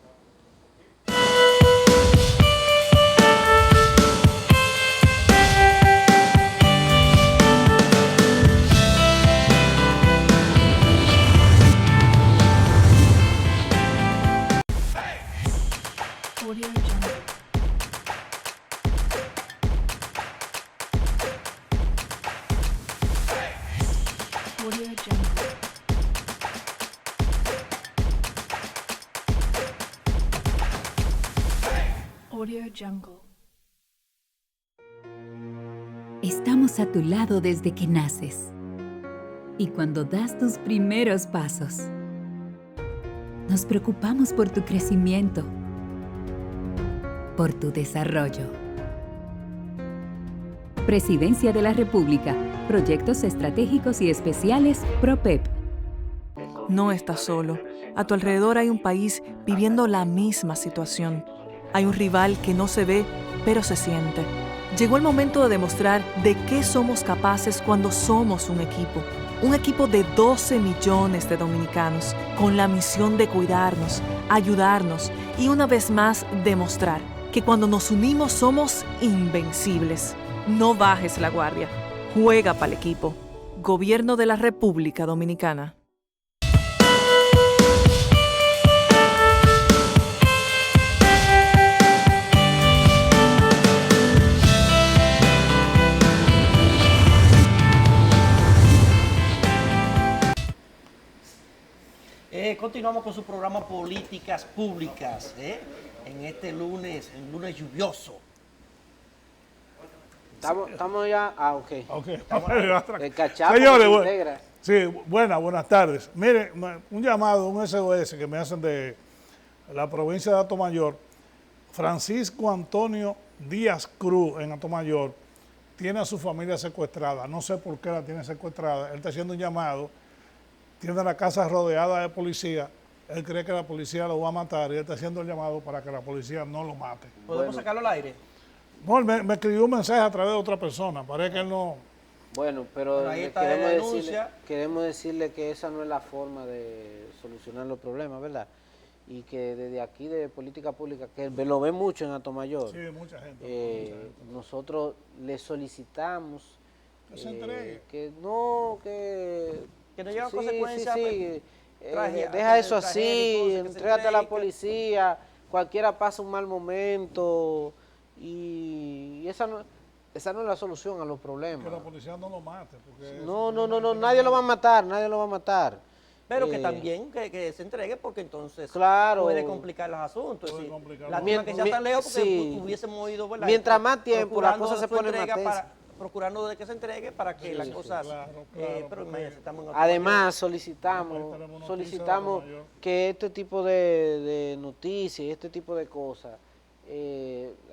Audio Jungle. Audio Jungle. Audio Jungle. Estamos a tu lado desde que naces y cuando das tus primeros pasos. Nos preocupamos por tu crecimiento, por tu desarrollo. Presidencia de la República, Proyectos Estratégicos y Especiales PROPEP. No estás solo. A tu alrededor hay un país viviendo la misma situación. Hay un rival que no se ve, pero se siente. Llegó el momento de demostrar de qué somos capaces cuando somos un equipo. Un equipo de 12 millones de dominicanos, con la misión de cuidarnos, ayudarnos y una vez más demostrar que cuando nos unimos somos invencibles. No bajes la guardia. Juega para el equipo. Gobierno de la República Dominicana. Continuamos con su programa Políticas Públicas, en este lunes, un lunes lluvioso. Estamos ya, ok. El cachapo Señores, se integra. sí, buenas tardes. Mire, un llamado, un SOS que me hacen de la provincia de Atomayor. Francisco Antonio Díaz Cruz en Atomayor tiene a su familia secuestrada. No sé por qué la tiene secuestrada. Él está haciendo un llamado. Tiene la casa rodeada de policía. Él cree que la policía lo va a matar y él está haciendo el llamado para que la policía no lo mate. ¿Podemos sacarlo al aire? No, él me escribió un mensaje a través de otra persona. Parece que él no... Bueno, pero Ahí está la denuncia. queremos decirle que esa no es la forma de solucionar los problemas, ¿verdad? Y que desde aquí de política pública, que lo ve mucho en Atomayor, Sí, mucha gente. nosotros le solicitamos Que se entregue. que no, que no lleve sí, consecuencias. sí, Tragedia, deja eso tragedia así, y cosas, que se entrégate a la entregue. policía, cualquiera pasa un mal momento y esa no es la solución a los problemas. Que la policía no lo mate. Porque No, nadie lo va a matar. Pero que también que se entregue, porque entonces Claro. puede complicar los asuntos. Puede Sí. complicar La los misma que sea tan lejos, porque sí. hubiésemos ido, ¿verdad? Mientras más tiempo, la Procurando cosa se su pone más entrega tensa. procurando de que se entregue para que las cosas... claro, pero porque imagínense, estamos en otro Además, Ahí solicitamos tenemos noticias de Atomayor. que este tipo de noticias y este tipo de cosas,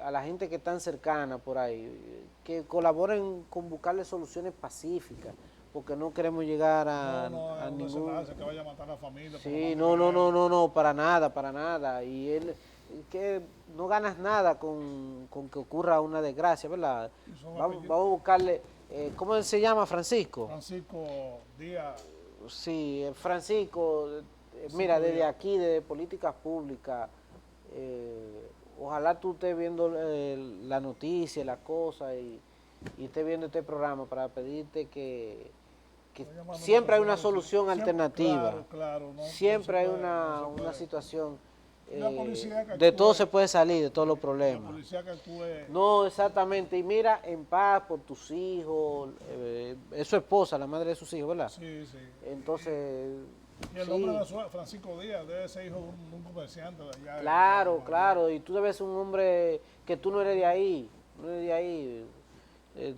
a la gente que están cercana por ahí, que colaboren con buscarle soluciones pacíficas, porque no queremos llegar a un ningún... desenlace que vaya a matar a la familia. Sí, no, para nada. Y él, que no ganas nada con que ocurra una desgracia, ¿verdad? Vamos a buscarle, ¿cómo se llama, Francisco? Francisco Díaz. Sí, Francisco, mira, desde aquí, desde Políticas Públicas, ojalá tú estés viendo la noticia, la cosa y estés viendo este programa para pedirte que siempre hay una solución alternativa. Claro, no, Siempre hay no se puede, no se una puede. situación. La policía que De actúe. todo se puede salir, de todos los La problemas. policía que actúe. No, exactamente. Y mira, en paz por tus hijos, es su esposa, la madre de sus hijos, ¿verdad? Sí. Entonces, Y el sí. nombre de Francisco Díaz debe ser hijo de un comerciante de allá. Claro. Y tú debes ser un hombre que tú no eres de ahí.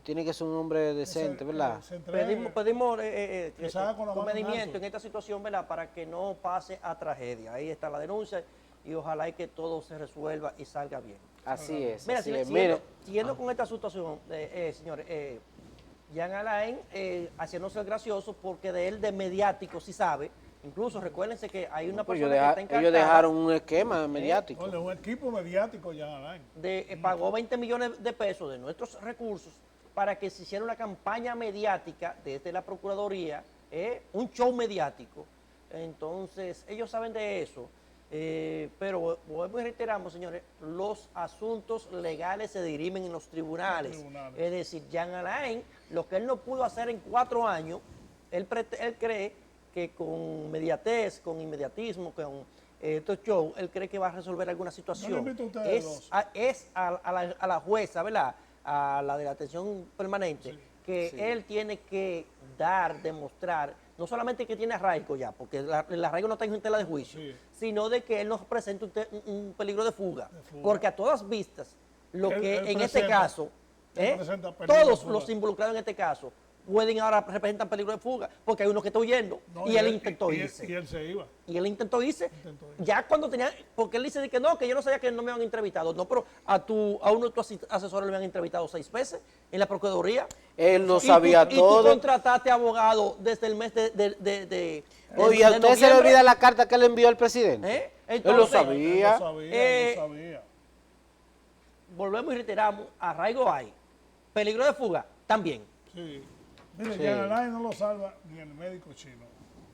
Tiene que ser un hombre decente, ¿verdad? Se entregue, Pedimos que se haga con la mano en convenimiento alto. en esta situación, ¿verdad? Para que no pase a tragedia. Ahí está la denuncia y ojalá y que todo se resuelva y salga bien. Así es. Mira, así es. siguiendo con esta situación, señores, Jean Alain haciéndose el gracioso porque de él de mediático sí sabe. Incluso recuérdense que hay una Pues persona que está encargada ellos dejaron un esquema mediático. Oye, un equipo mediático ya, Alain. pagó 20 millones de pesos de nuestros recursos para que se hiciera una campaña mediática desde la Procuraduría, un show mediático. Entonces, ellos saben de eso. Pero volvemos y reiteramos, señores, los asuntos legales se dirimen en los tribunales. Es decir, Jean Alain, lo que él no pudo hacer en 4 años, él cree que con mediatez, con inmediatismo, con estos shows, él cree que va a resolver alguna situación. No le invito a ustedes dos. Es a la jueza, ¿verdad? A la de la atención permanente, que él tiene que demostrar, no solamente que tiene arraigo ya, porque el arraigo no está en tela de juicio, sino de que él nos presenta un peligro de fuga. Porque a todas vistas, lo que en este caso, presenta peligro de todos fuga. los involucrados en este caso, pueden ahora representar peligro de fuga, porque hay uno que está huyendo, No, y él intentó y irse. él se iba. Y él intentó irse, ya cuando tenía, porque él dice de que no, que yo no sabía que no me habían entrevistado. No, pero a uno de tus asesores le habían entrevistado 6 veces en la Procuraduría. Él no sabía Y todo. tú contrataste abogado desde el mes de Oye, ¿a usted se le noviembre. olvida la carta que le envió al presidente? Él lo Entonces, sabía. Él lo sabía. volvemos y reiteramos, arraigo hay. Peligro de fuga, también. Sí. Mire, Sí. Jean Alain no lo salva ni el médico chino,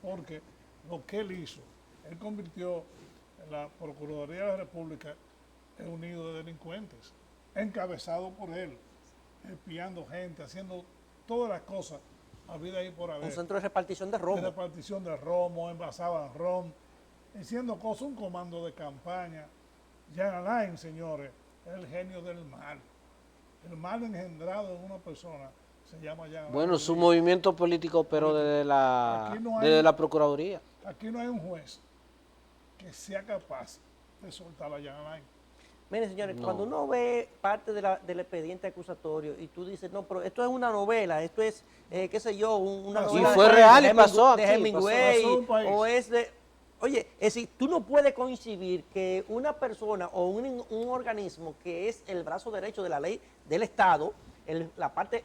porque lo que él hizo, él convirtió la Procuraduría de la República en un nido de delincuentes, encabezado por él, espiando gente, haciendo todas las cosas, habida ahí por haber. Un centro de repartición de De romo. repartición de romo, envasaban ron, haciendo cosas, un comando de campaña. Jean Alain, señores, es el genio del mal. El mal engendrado en una persona se llama Jean Alain. Bueno, su movimiento político, pero desde Aquí no hay- desde la Procuraduría. Aquí no hay un juez que sea capaz de soltar a Jean Alain. Miren, señores, No. cuando uno ve parte del expediente acusatorio y tú dices, no, pero esto es una novela, esto es, qué sé yo, una Pasó. novela Y fue de real y Hemingway- pasó de aquí, Hemingway, pasó en un país. o es de... Oye, es decir, tú no puedes coincidir que una persona o un organismo que es el brazo derecho de la ley del Estado, la parte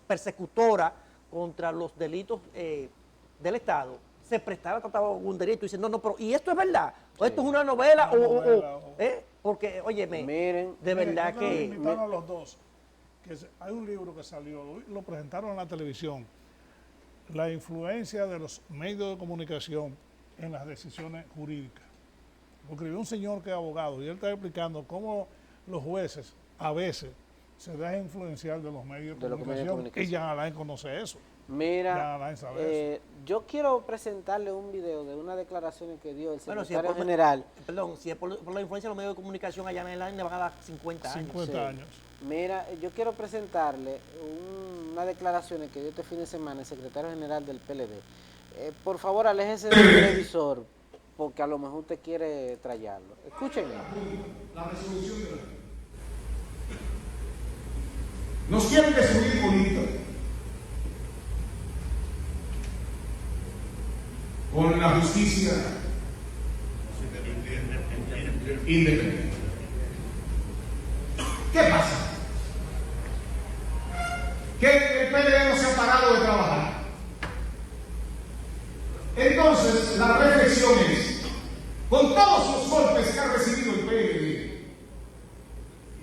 persecutora contra los delitos del Estado, se prestara a tratar vagabundería y tú dices, no, pero ¿y esto es verdad? ¿O esto es una novela? Una novela, Porque, óyeme, Miren, de verdad Yo que... invitaron a los dos. Hay un libro que salió, lo presentaron en la televisión, la influencia de los medios de comunicación en las decisiones jurídicas. Lo escribió un señor que es abogado y él está explicando cómo los jueces a veces se dejan influenciar de los medios de De los medios de comunicación. comunicación. Y Jean Alain conoce eso. Ya mira, nadie sabe yo quiero presentarle un video de unas declaraciones que dio el Bueno, secretario si es general. Perdón, si es por la influencia de los medios de comunicación, allá en el año le van a dar 50 años. 50 Sí. años. Mira, yo quiero presentarle unas declaraciones que dio este fin de semana el secretario general del PLD. Por favor, aléjese del televisor, porque a lo mejor usted quiere trallarlo. Escúchenlo. La resolución de la... Nos quieren destruir políticamente. Con la justicia independiente. ¿Qué pasa? Que el PLD no se ha parado de trabajar. Entonces, la reflexión es, con todos los golpes que ha recibido el PLD,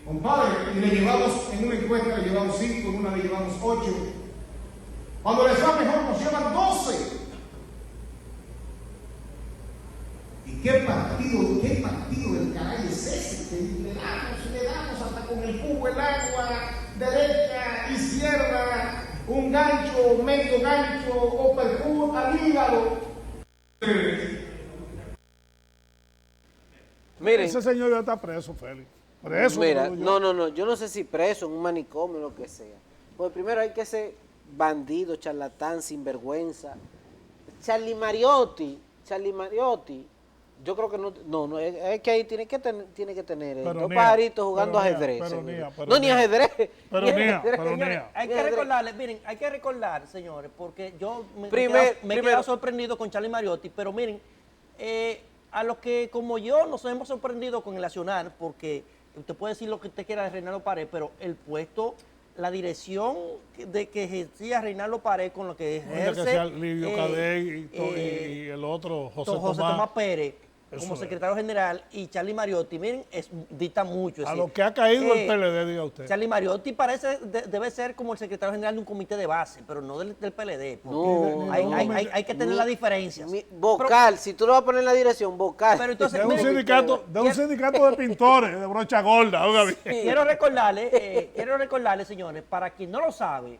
compadre, y le llevamos, en una encuesta le llevamos 5, en una le llevamos 8, cuando les va mejor nos llevan 12. ¿Y qué partido del caray es ese? Que le damos hasta con el cubo, el agua, derecha, izquierda, un gancho, medio gancho, uppercut al hígado. Miren, Ese señor ya está preso, Félix. Preso. mira, digo yo. no, yo no sé si preso, en un manicomio, lo que sea. Pues primero hay que ser bandido, charlatán, sinvergüenza. Charlie Mariotti, yo creo que no, es que ahí tiene que tener Pero dos Nia, pajaritos jugando pero Nia, ajedrez. pero seguro. Nia, pero No, ni Nia. ajedrez. Pero ni Nia, ajedrez. pero Señores, Nia. hay que Mira, recordarles, miren, hay que recordar, señores, porque yo me he Primero- quedado sorprendido con Charlie Mariotti, pero miren, a los que como yo nos hemos sorprendido con el accionar, porque usted puede decir lo que usted quiera de Reinaldo Pared, pero el puesto, la dirección de que ejercía Reinaldo Pared con lo que Oiga, ejerce que sea Livio Cadey eh, y el otro, José José Tomás. Tomás Pérez, Eso como es. secretario general, y Charlie Mariotti, miren, dicta mucho. es A decir, lo que ha caído el PLD, diga usted. Charlie Mariotti parece, debe ser como el secretario general de un comité de base, pero no del PLD. porque No, hay que tener las diferencias. Vocal, si tú le vas a poner en la dirección, vocal. Pero entonces, De un miren, sindicato de pintores, de brocha gorda, oiga bien. quiero recordarle, señores, para quien no lo sabe,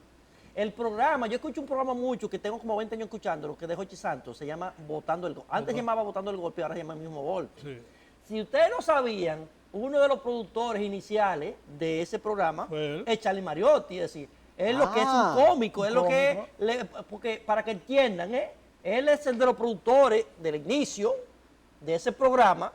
el programa, yo escucho un programa mucho que tengo como 20 años escuchándolo, que es de Jochi Santos, se llama Votando el Golpe. Antes llamaba Votando el Golpe, ahora se llama el mismo Golpe. Sí. Si ustedes no sabían, uno de los productores iniciales de ese programa Pues, es Charlie Mariotti, es decir, es lo que es Ah, un cómico, es un lo que cómico. porque para que entiendan, él es el de los productores del inicio de ese programa,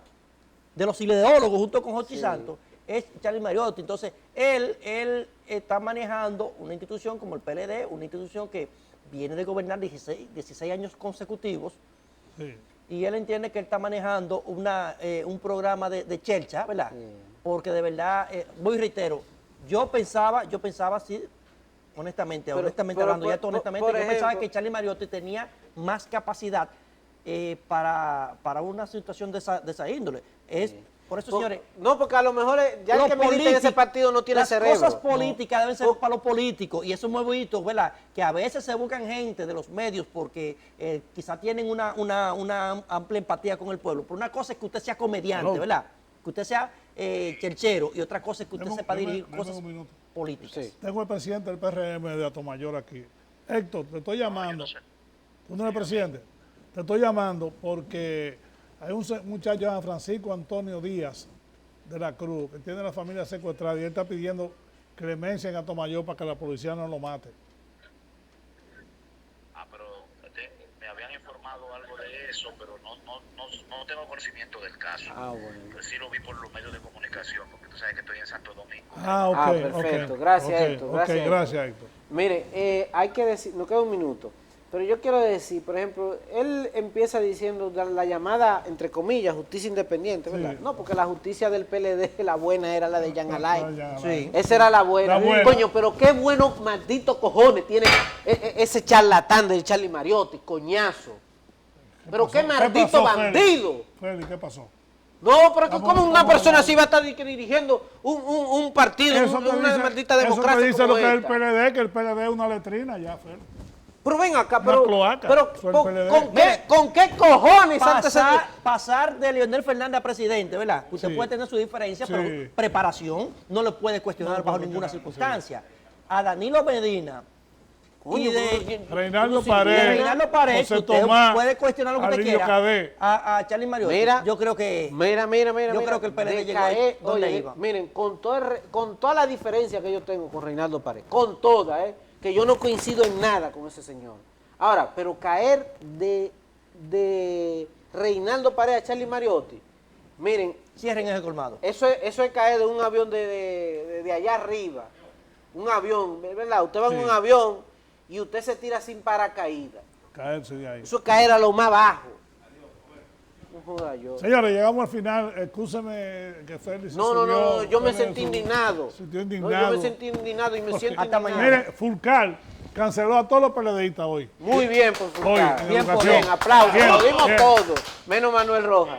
de los ideólogos junto con Jochi Santos, es Charlie Mariotti. Entonces, él está manejando una institución como el PLD, una institución que viene de gobernar 16 años consecutivos, Sí. y él entiende que él está manejando un programa de chelcha, ¿verdad? Porque de verdad, voy y reitero, yo pensaba así, honestamente hablando, por yo pensaba ejemplo, que Charlie Mariotti tenía más capacidad para una situación de esa índole. Por eso, señores, No, porque a lo mejor ya el los que milita en ese políticos, partido no tiene las cerebro. cosas políticas deben ser para los políticos, y eso es muy bonito, ¿verdad? Que a veces se buscan gente de los medios porque quizá tienen una amplia empatía con el pueblo. Pero una cosa es que usted sea comediante, Claro. ¿verdad? Que usted sea cherchero y otra cosa es que usted Deme- sepa deme- dirigir deme cosas un minuto. políticas. Sí. Tengo el presidente del PRM de Atomayor aquí. Héctor, te estoy llamando. ¿Tú no eres presidente? Te estoy llamando porque hay un muchacho llamado Francisco Antonio Díaz de la Cruz que tiene la familia secuestrada y él está pidiendo clemencia en Atomayor para que la policía no lo mate. Pero me habían informado algo de eso, pero no tengo conocimiento del caso. Bueno. Pues sí lo vi por los medios de comunicación, porque tú sabes que estoy en Santo Domingo. Ok, perfecto. ok, Gracias, ok, Héctor. ok, Gracias, Héctor. gracias, Héctor. Mire, hay que decir, nos queda un minuto, pero yo quiero decir, por ejemplo, él empieza diciendo la llamada, entre comillas, justicia independiente, ¿verdad? Sí. No, porque la justicia del PLD, la buena era la de Jean Alain. Sí. Esa era la buena. La buena. Coño, pero qué buenos malditos cojones tiene ese charlatán del Charlie Mariotti, coñazo. Pero qué maldito bandido. Félix, ¿qué pasó? No, pero que Vamos, como una vamos, persona vamos. así va a estar dirigiendo un partido, una maldita democracia eso te dice como lo que es el esta. PLD, que el PLD es una letrina ya, Félix. Pero ven acá, Una pero, cloaca, pero eso es el ¿con, PLD. con qué cojones antes se- Pasar de Leonel Fernández a presidente, ¿verdad? Usted Sí. puede tener su diferencia, Sí. pero preparación no lo puede cuestionar bajo ninguna circunstancia. A Danilo Medina y de Reinaldo de Pared, Reinaldo Pared, José usted Tomás, puede cuestionar lo que usted Alirio quiera. Cadé. A Charlie Mariotti, Mira, yo creo que Mira, Yo creo que el PLD de llegó caer, donde oye, iba. miren, con toda la diferencia que yo tengo con Reinaldo Pared, con toda, que yo no coincido en nada con ese señor. Ahora, pero caer de Reinaldo Pared a Charlie Mariotti, miren, cierren ese colmado. eso es caer de un avión de allá arriba, un avión, ¿verdad? Usted va en Sí. un avión y usted se tira sin paracaídas. Caerse de ahí. Eso es caer a lo más bajo. No joda yo. Señores, llegamos al final. Excúseme que Félix se No, subió. yo me Félix sentí se indignado. sintió No, indignado. yo me sentí indignado y me siento Hasta indignado. mañana. Mire, Fulcar canceló a todos los PLDistas hoy. Muy bien por Hoy, Fulcar. en Bien por educación. bien, aplausos, Bien, aplaudimos bien. todos, menos Manuel Rojas.